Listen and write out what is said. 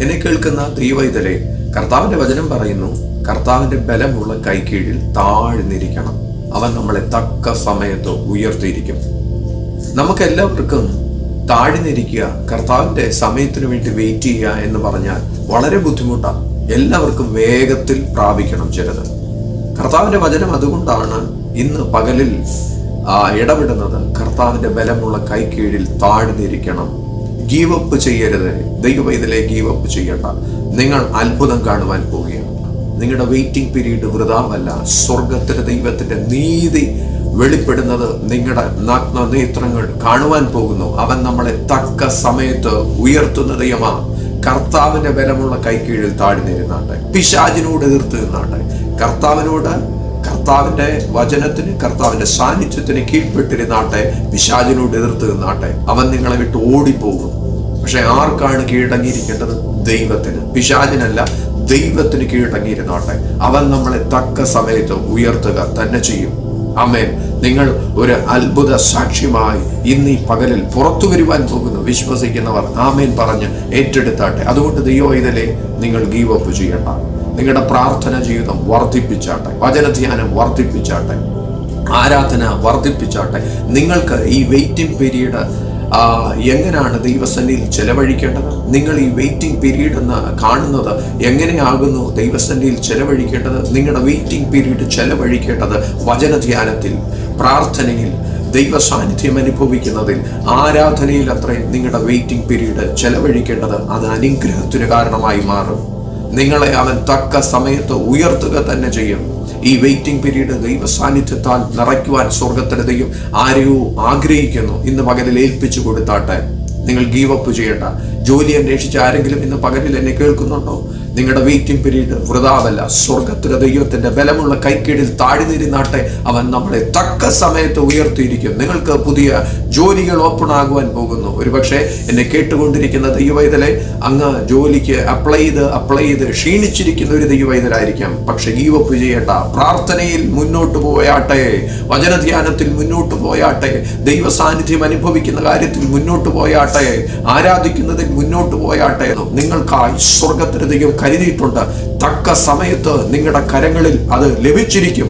എന്നെ കേൾക്കുന്ന ദൈവൈതലേ, കർത്താവിന്റെ വചനം പറയുന്നു, കർത്താവിന്റെ ബലമുള്ള കൈക്കീഴിൽ താഴ്ന്നിരിക്കണം. അവൻ നമ്മളെ തക്ക സമയത്ത് ഉയർത്തിയിരിക്കും. നമുക്കെല്ലാവർക്കും താഴ്ന്നിരിക്കുക, കർത്താവിന്റെ സമയത്തിന് വേണ്ടി വെയിറ്റ് ചെയ്യുക എന്ന് പറഞ്ഞാൽ വളരെ ബുദ്ധിമുട്ടാണ്. എല്ലാവർക്കും വേഗത്തിൽ പ്രാപിക്കണം ചിലത്. കർത്താവിന്റെ വചനം അതുകൊണ്ടാണ് ഇന്ന് പകലിൽ ഇടപെടുന്നത്. കർത്താവിന്റെ ബലമുള്ള കൈക്കീഴിൽ താഴ്ന്നിരിക്കണം. ഗീവപ്പ് ചെയ്യരുത്. ദൈവവൈതലേ, ഗീവപ്പ് ചെയ്യണ്ട. നിങ്ങൾ അത്ഭുതം കാണുവാൻ പോവുകയാണ്. നിങ്ങളുടെ വെയിറ്റിംഗ് പീരീഡ് വൃഥാവല്ല. സ്വർഗത്തിലെ ദൈവത്തിന്റെ നീതി വെളിപ്പെടുന്നത് നിങ്ങളുടെ നഗ്ന നേത്രങ്ങൾ കാണുവാൻ പോകുന്നു. അവൻ നമ്മളെ തക്ക സമയത്ത് ഉയർത്തുന്ന ദൈവമാണ്. കർത്താവിന്റെ ബലമുള്ള കൈക്കീഴിൽ താഴ്ന്നിരുന്നാട്ടെ. പിശാചിനോട് എതിർത്ത് നിന്നാട്ടെ. കർത്താവിന്റെ വചനത്തിന്, കർത്താവിന്റെ സാന്നിധ്യത്തിന് കീഴ്പ്പെട്ടിരുന്നാട്ടെ. പിശാചിനോട് എതിർത്ത് നിന്നാട്ടെ. അവൻ നിങ്ങളെ വിട്ട് ഓടിപ്പോകും. പക്ഷെ ആർക്കാണ് കീഴടങ്ങിയിരിക്കേണ്ടത്? ദൈവത്തിന്. പിശാചിനല്ല, ദൈവത്തിന് കീഴടങ്ങിയിരുന്നാട്ടെ. അവൻ നമ്മളെ തക്ക സമയത്ത് ഉയർത്തുക തന്നെ ചെയ്യും. ആമേൻ. നിങ്ങൾ ഒരു അത്ഭുത സാക്ഷ്യമായി ഇന്ന് ഈ പകലിൽ പുറത്തു വരുവാൻ പോകുന്നു. വിശ്വസിക്കുന്നവർ ആമേൻ പറഞ്ഞ് ഏറ്റെടുത്താട്ടെ. അതുകൊണ്ട് ദൈവവൈതലേ, നിങ്ങൾ ഗീവ് അപ്പ് ചെയ്യണ്ട. നിങ്ങളുടെ പ്രാർത്ഥന ജീവിതം വർദ്ധിപ്പിച്ചാട്ടെ. വചനധ്യാനം വർദ്ധിപ്പിച്ചാട്ടെ. ആരാധന വർദ്ധിപ്പിച്ചാട്ടെ. നിങ്ങൾക്ക് ഈ വെയിറ്റിംഗ് പീരീഡ് എങ്ങനെയാണ് ദൈവസന്നിധിയിൽ ചെലവഴിക്കേണ്ടത്? നിങ്ങൾ ഈ വെയിറ്റിംഗ് പീരീഡ് എന്ന് കാണുന്നത് എങ്ങനെയാകുന്നു ദൈവസന്നിധിയിൽ ചെലവഴിക്കേണ്ടത്? നിങ്ങളുടെ വെയിറ്റിംഗ് പീരീഡ് ചെലവഴിക്കേണ്ടത് വചനധ്യാനത്തിൽ, പ്രാർത്ഥനയിൽ, ദൈവ സാന്നിധ്യം അനുഭവിക്കുന്നതിൽ, ആരാധനയിൽ അത്രയും നിങ്ങളുടെ വെയിറ്റിംഗ് പീരീഡ് ചെലവഴിക്കേണ്ടത്. അത് അനുഗ്രഹത്തിന് കാരണമായി മാറും. നിങ്ങളെ അവൻ തക്ക സമയത്ത് ഉയർത്തുക തന്നെ ചെയ്യും. ഈ വെയിറ്റിംഗ് പീരീഡ് ദൈവ സാന്നിധ്യത്താൽ നിറയ്ക്കുവാൻ സ്വർഗത്തിലെ ദൈവം ആരെയോ ആഗ്രഹിക്കുന്നു. ഇന്ന് പകലിൽ ഏൽപ്പിച്ചു കൊടുത്താട്ടെ. നിങ്ങൾ ഗീവ് അപ്പ് ചെയ്യണ്ട. ജോലി അന്വേഷിച്ച് ആരെങ്കിലും ഇന്ന് പകലിൽ എന്നെ കേൾക്കുന്നുണ്ടോ? നിങ്ങളുടെ വെയിറ്റിംഗ് പീരീഡ് വൃഥാവല്ല. സ്വർഗത്തിലെ ദൈവത്തിന്റെ ബലമുള്ള കൈക്കീഴിൽ താഴ്ന്നിരുന്നാട്ടെ. അവൻ നമ്മളെ തക്ക സമയത്ത് ഉയർത്തിയിരിക്കും. നിങ്ങൾക്ക് പുതിയ ജോലികൾ ഓപ്പൺ ആകുവാൻ പോകുന്നു. ഒരുപക്ഷെ എന്നെ കേട്ടുകൊണ്ടിരിക്കുന്ന ദൈവവൈതലേ, അങ്ങ് ജോലിക്ക് അപ്ലൈ ചെയ്ത് ക്ഷീണിച്ചിരിക്കുന്ന ഒരു ദൈവവൈതലായിരിക്കാം. പക്ഷെ ഗീവ് അപ്പ് ചെയ്യണ്ട. പ്രാർത്ഥനയിൽ മുന്നോട്ട് പോയാട്ടെ. വചനധ്യാനത്തിൽ മുന്നോട്ട് പോയാട്ടെ. ദൈവ സാന്നിധ്യം അനുഭവിക്കുന്ന കാര്യത്തിൽ മുന്നോട്ട് പോയാട്ടെ. ആരാധിക്കുന്നതിൽ മുന്നോട്ട് പോയാട്ടെ. നിങ്ങൾക്കായി സ്വർഗത്തിലെ ദൈവം കരുതിയിട്ടുണ്ട്. തക്ക സമയത്ത് നിങ്ങളുടെ കരങ്ങളിൽ അത് ലഭിച്ചിരിക്കും.